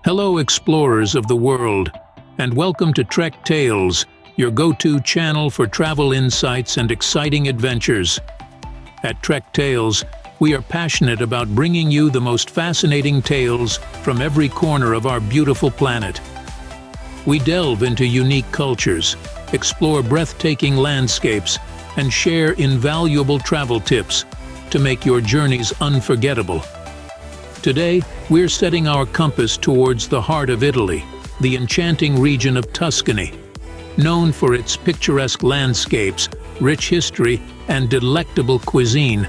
Hello explorers of the world, and welcome to Trek Tales, your go-to channel for travel insights and exciting adventures. At Trek Tales, we are passionate about bringing you the most fascinating tales from every corner of our beautiful planet. We delve into unique cultures, explore breathtaking landscapes, and share invaluable travel tips to make your journeys unforgettable. Today, we're setting our compass towards the heart of Italy, the enchanting region of Tuscany. Known for its picturesque landscapes, rich history, and delectable cuisine,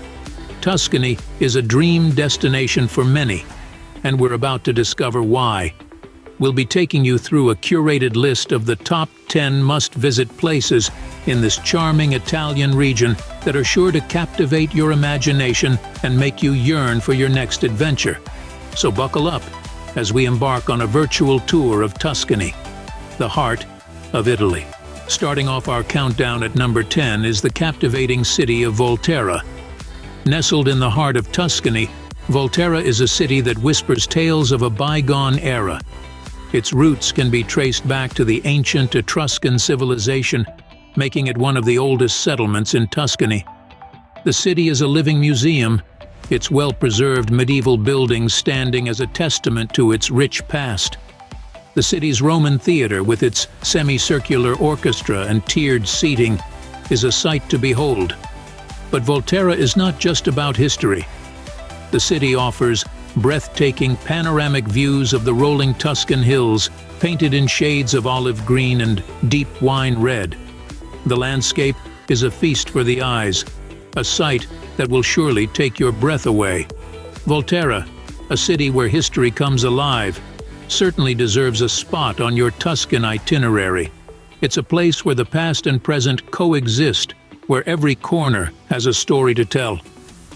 Tuscany is a dream destination for many, and we're about to discover why. We'll be taking you through a curated list of the top 10 must-visit places in this charming Italian region that are sure to captivate your imagination and make you yearn for your next adventure. So buckle up as we embark on a virtual tour of Tuscany, the heart of Italy. Starting off our countdown at number 10 is the captivating city of Volterra. Nestled in the heart of Tuscany, Volterra is a city that whispers tales of a bygone era. Its roots can be traced back to the ancient Etruscan civilization, making it one of the oldest settlements in Tuscany. The city is a living museum, its well-preserved medieval buildings standing as a testament to its rich past. The city's Roman theater, with its semicircular orchestra and tiered seating, is a sight to behold. But Volterra is not just about history. The city offers breathtaking panoramic views of the rolling Tuscan hills, painted in shades of olive green and deep wine red. The landscape is a feast for the eyes, a sight that will surely take your breath away. Volterra, a city where history comes alive, certainly deserves a spot on your Tuscan itinerary. It's a place where the past and present coexist, where every corner has a story to tell.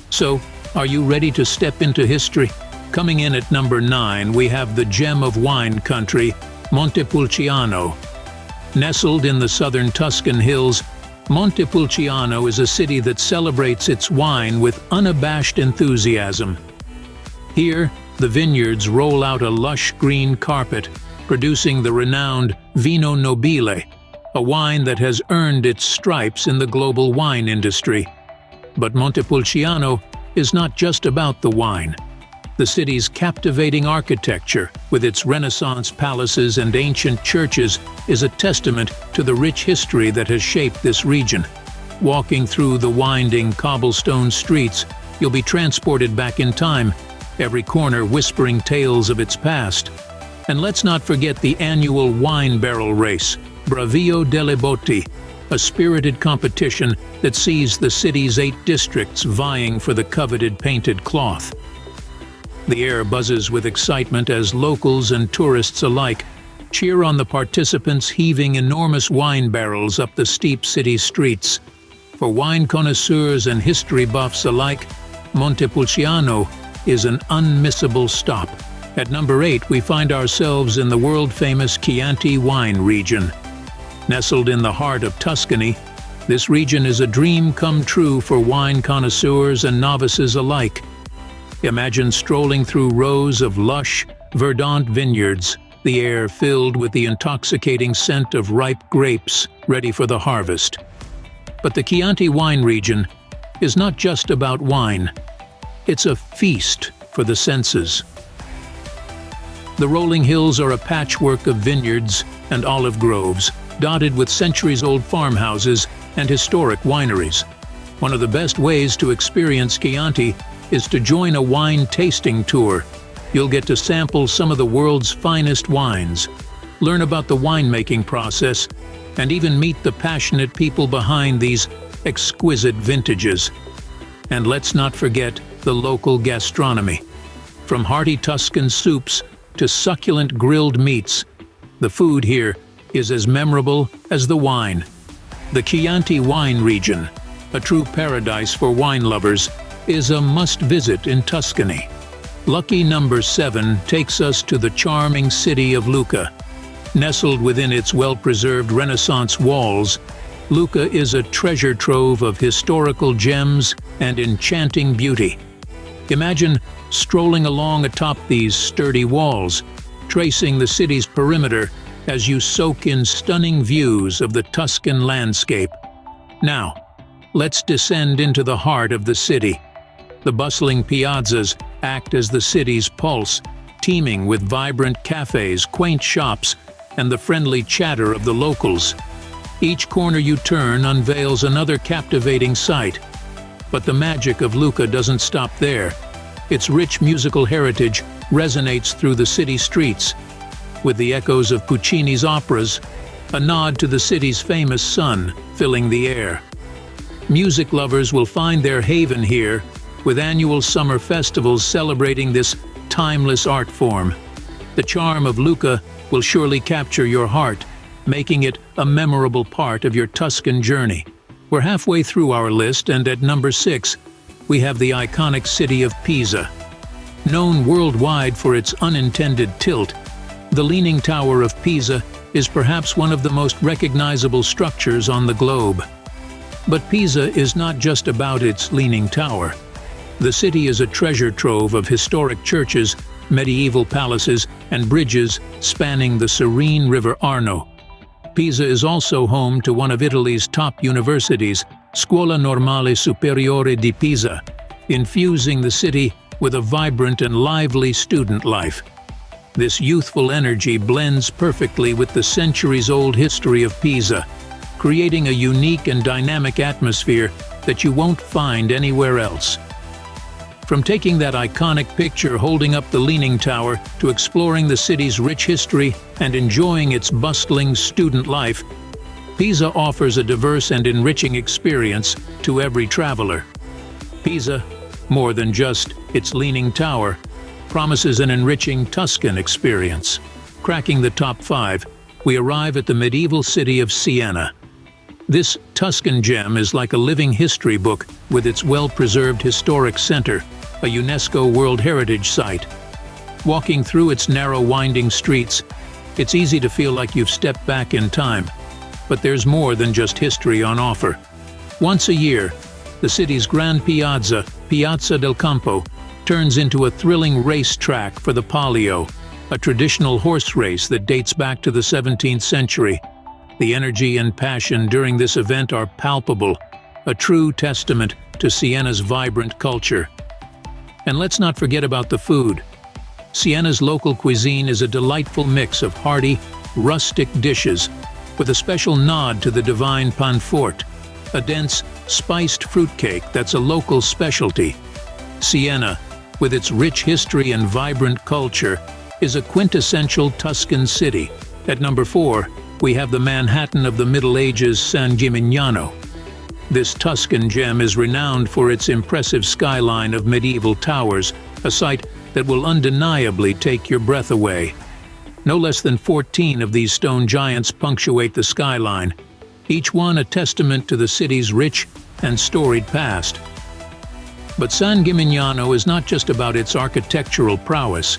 So, are you ready to step into history? Coming in at number 9, we have the gem of wine country, Montepulciano. Nestled in the southern Tuscan hills, Montepulciano is a city that celebrates its wine with unabashed enthusiasm. Here, the vineyards roll out a lush green carpet, producing the renowned Vino Nobile, a wine that has earned its stripes in the global wine industry. But Montepulciano is not just about the wine. The city's captivating architecture, with its Renaissance palaces and ancient churches, is a testament to the rich history that has shaped this region. Walking through the winding cobblestone streets, you'll be transported back in time, every corner whispering tales of its past. And let's not forget the annual wine barrel race, Bravio delle Botti, a spirited competition that sees the city's 8 districts vying for the coveted painted cloth. The air buzzes with excitement as locals and tourists alike cheer on the participants heaving enormous wine barrels up the steep city streets. For wine connoisseurs and history buffs alike, Montepulciano is an unmissable stop. At number 8, we find ourselves in the world-famous Chianti wine region. Nestled in the heart of Tuscany, this region is a dream come true for wine connoisseurs and novices alike. Imagine strolling through rows of lush, verdant vineyards, the air filled with the intoxicating scent of ripe grapes ready for the harvest. But the Chianti wine region is not just about wine. It's a feast for the senses. The rolling hills are a patchwork of vineyards and olive groves, dotted with centuries-old farmhouses and historic wineries. One of the best ways to experience Chianti is to join a wine tasting tour. You'll get to sample some of the world's finest wines, learn about the winemaking process, and even meet the passionate people behind these exquisite vintages. And let's not forget the local gastronomy. From hearty Tuscan soups to succulent grilled meats, the food here is as memorable as the wine. The Chianti wine region, a true paradise for wine lovers, is a must-visit in Tuscany. Lucky number 7 takes us to the charming city of Lucca. Nestled within its well-preserved Renaissance walls, Lucca is a treasure trove of historical gems and enchanting beauty. Imagine strolling along atop these sturdy walls, tracing the city's perimeter as you soak in stunning views of the Tuscan landscape. Now, let's descend into the heart of the city. The bustling piazzas act as the city's pulse, teeming with vibrant cafes, quaint shops, and the friendly chatter of the locals. Each corner you turn unveils another captivating sight. But the magic of Lucca doesn't stop there. Its rich musical heritage resonates through the city streets, with the echoes of Puccini's operas, a nod to the city's famous sun filling the air. Music lovers will find their haven here, with annual summer festivals celebrating this timeless art form. The charm of Lucca will surely capture your heart, making it a memorable part of your Tuscan journey. We're halfway through our list, and at number 6, we have the iconic city of Pisa. Known worldwide for its unintended tilt, the Leaning Tower of Pisa is perhaps one of the most recognizable structures on the globe. But Pisa is not just about its Leaning Tower. The city is a treasure trove of historic churches, medieval palaces, and bridges spanning the serene River Arno. Pisa is also home to one of Italy's top universities, Scuola Normale Superiore di Pisa, infusing the city with a vibrant and lively student life. This youthful energy blends perfectly with the centuries-old history of Pisa, creating a unique and dynamic atmosphere that you won't find anywhere else. From taking that iconic picture holding up the Leaning Tower to exploring the city's rich history and enjoying its bustling student life, Pisa offers a diverse and enriching experience to every traveler. Pisa, more than just its Leaning Tower, promises an enriching Tuscan experience. Cracking the top 5, we arrive at the medieval city of Siena. This Tuscan gem is like a living history book with its well-preserved historic center, a UNESCO World Heritage Site. Walking through its narrow winding streets, it's easy to feel like you've stepped back in time. But there's more than just history on offer. Once a year, the city's Grand Piazza, Piazza del Campo, turns into a thrilling racetrack for the Palio, a traditional horse race that dates back to the 17th century. The energy and passion during this event are palpable, a true testament to Siena's vibrant culture. And let's not forget about the food. Siena's local cuisine is a delightful mix of hearty, rustic dishes, with a special nod to the divine panfort, a dense, spiced fruitcake that's a local specialty. Siena, with its rich history and vibrant culture, is a quintessential Tuscan city. At number 4, we have the Manhattan of the Middle Ages, San Gimignano. This Tuscan gem is renowned for its impressive skyline of medieval towers, a sight that will undeniably take your breath away. No less than 14 of these stone giants punctuate the skyline, each one a testament to the city's rich and storied past. But San Gimignano is not just about its architectural prowess.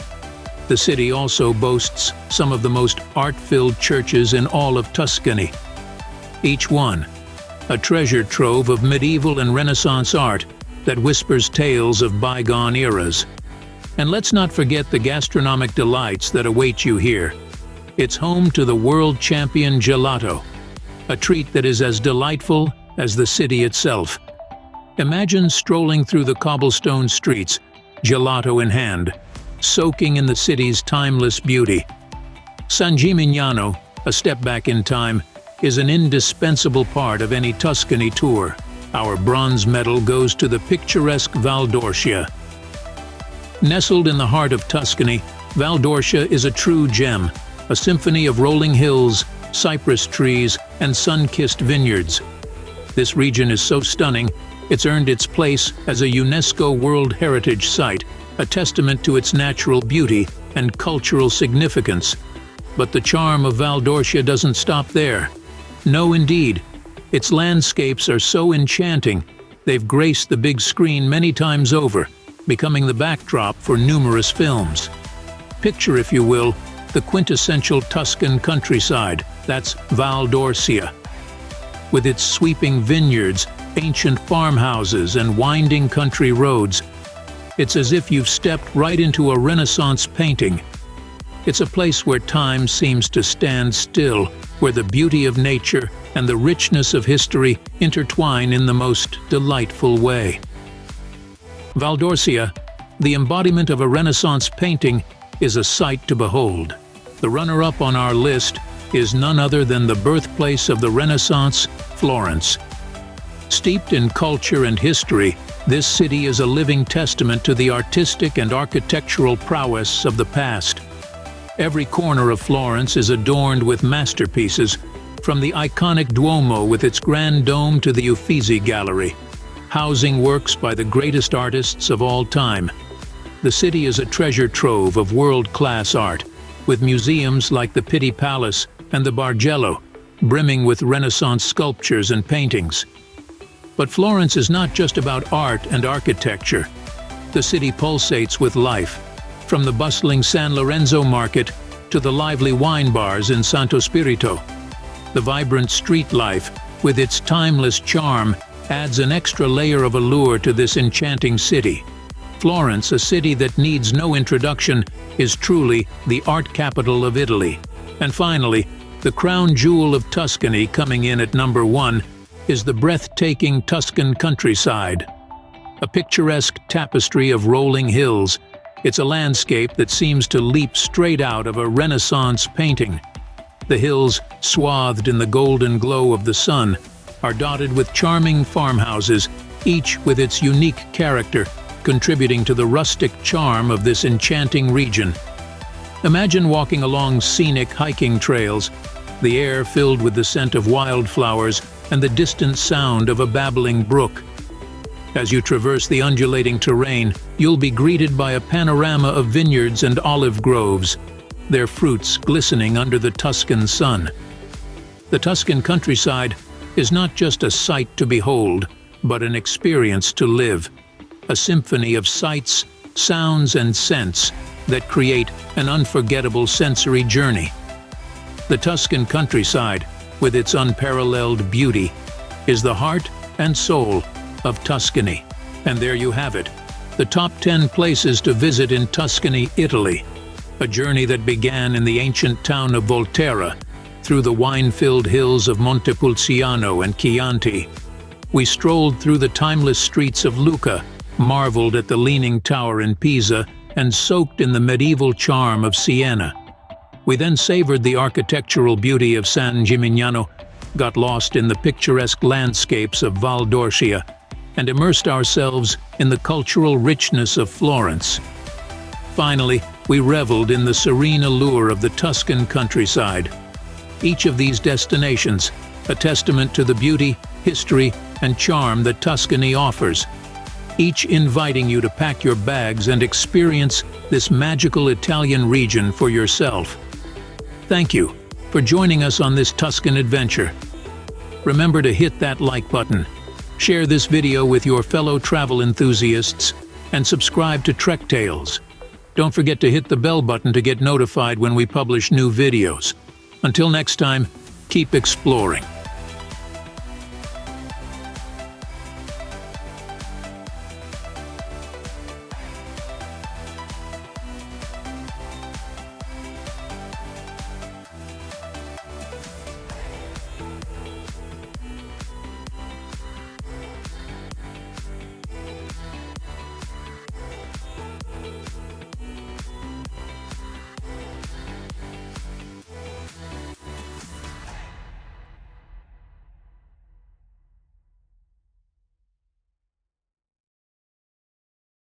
The city also boasts some of the most art-filled churches in all of Tuscany. Each one, a treasure trove of medieval and Renaissance art that whispers tales of bygone eras. And let's not forget the gastronomic delights that await you here. It's home to the world champion gelato, a treat that is as delightful as the city itself. Imagine strolling through the cobblestone streets, gelato in hand, soaking in the city's timeless beauty. San Gimignano, a step back in time, is an indispensable part of any Tuscany tour. Our bronze medal goes to the picturesque Val d'Orcia. Nestled in the heart of Tuscany, Val d'Orcia is a true gem, a symphony of rolling hills, cypress trees, and sun-kissed vineyards. This region is so stunning, it's earned its place as a UNESCO World Heritage Site, a testament to its natural beauty and cultural significance. But the charm of Val d'Orcia doesn't stop there. No, indeed. Its landscapes are so enchanting, they've graced the big screen many times over, becoming the backdrop for numerous films. Picture, if you will, the quintessential Tuscan countryside, that's Val d'Orcia. With its sweeping vineyards, ancient farmhouses, and winding country roads, it's as if you've stepped right into a Renaissance painting. It's a place where time seems to stand still, where the beauty of nature and the richness of history intertwine in the most delightful way. Valdorcia, the embodiment of a Renaissance painting, is a sight to behold. The runner-up on our list is none other than the birthplace of the Renaissance, Florence. Steeped in culture and history, this city is a living testament to the artistic and architectural prowess of the past. Every corner of Florence is adorned with masterpieces, from the iconic Duomo with its grand dome to the Uffizi Gallery, housing works by the greatest artists of all time. The city is a treasure trove of world-class art, with museums like the Pitti Palace and the Bargello, brimming with Renaissance sculptures and paintings. But Florence is not just about art and architecture. The city pulsates with life, from the bustling San Lorenzo market to the lively wine bars in Santo Spirito. The vibrant street life, with its timeless charm, adds an extra layer of allure to this enchanting city. Florence, a city that needs no introduction, is truly the art capital of Italy. And finally, the crown jewel of Tuscany, coming in at number 1, is the breathtaking Tuscan countryside. A picturesque tapestry of rolling hills, it's a landscape that seems to leap straight out of a Renaissance painting. The hills, swathed in the golden glow of the sun, are dotted with charming farmhouses, each with its unique character, contributing to the rustic charm of this enchanting region. Imagine walking along scenic hiking trails, the air filled with the scent of wildflowers and the distant sound of a babbling brook. As you traverse the undulating terrain, you'll be greeted by a panorama of vineyards and olive groves, their fruits glistening under the Tuscan sun. The Tuscan countryside is not just a sight to behold, but an experience to live, a symphony of sights, sounds, and scents that create an unforgettable sensory journey. The Tuscan countryside, with its unparalleled beauty, is the heart and soul of Tuscany. And there you have it, the top 10 places to visit in Tuscany, Italy. A journey that began in the ancient town of Volterra, through the wine-filled hills of Montepulciano and Chianti. We strolled through the timeless streets of Lucca, marveled at the Leaning Tower in Pisa, and soaked in the medieval charm of Siena. We then savored the architectural beauty of San Gimignano, got lost in the picturesque landscapes of Valdorcia, and immersed ourselves in the cultural richness of Florence. Finally, we reveled in the serene allure of the Tuscan countryside. Each of these destinations, a testament to the beauty, history, and charm that Tuscany offers, each inviting you to pack your bags and experience this magical Italian region for yourself. Thank you for joining us on this Tuscan adventure. Remember to hit that like button, share this video with your fellow travel enthusiasts, and subscribe to Trek Tales. Don't forget to hit the bell button to get notified when we publish new videos. Until next time, keep exploring.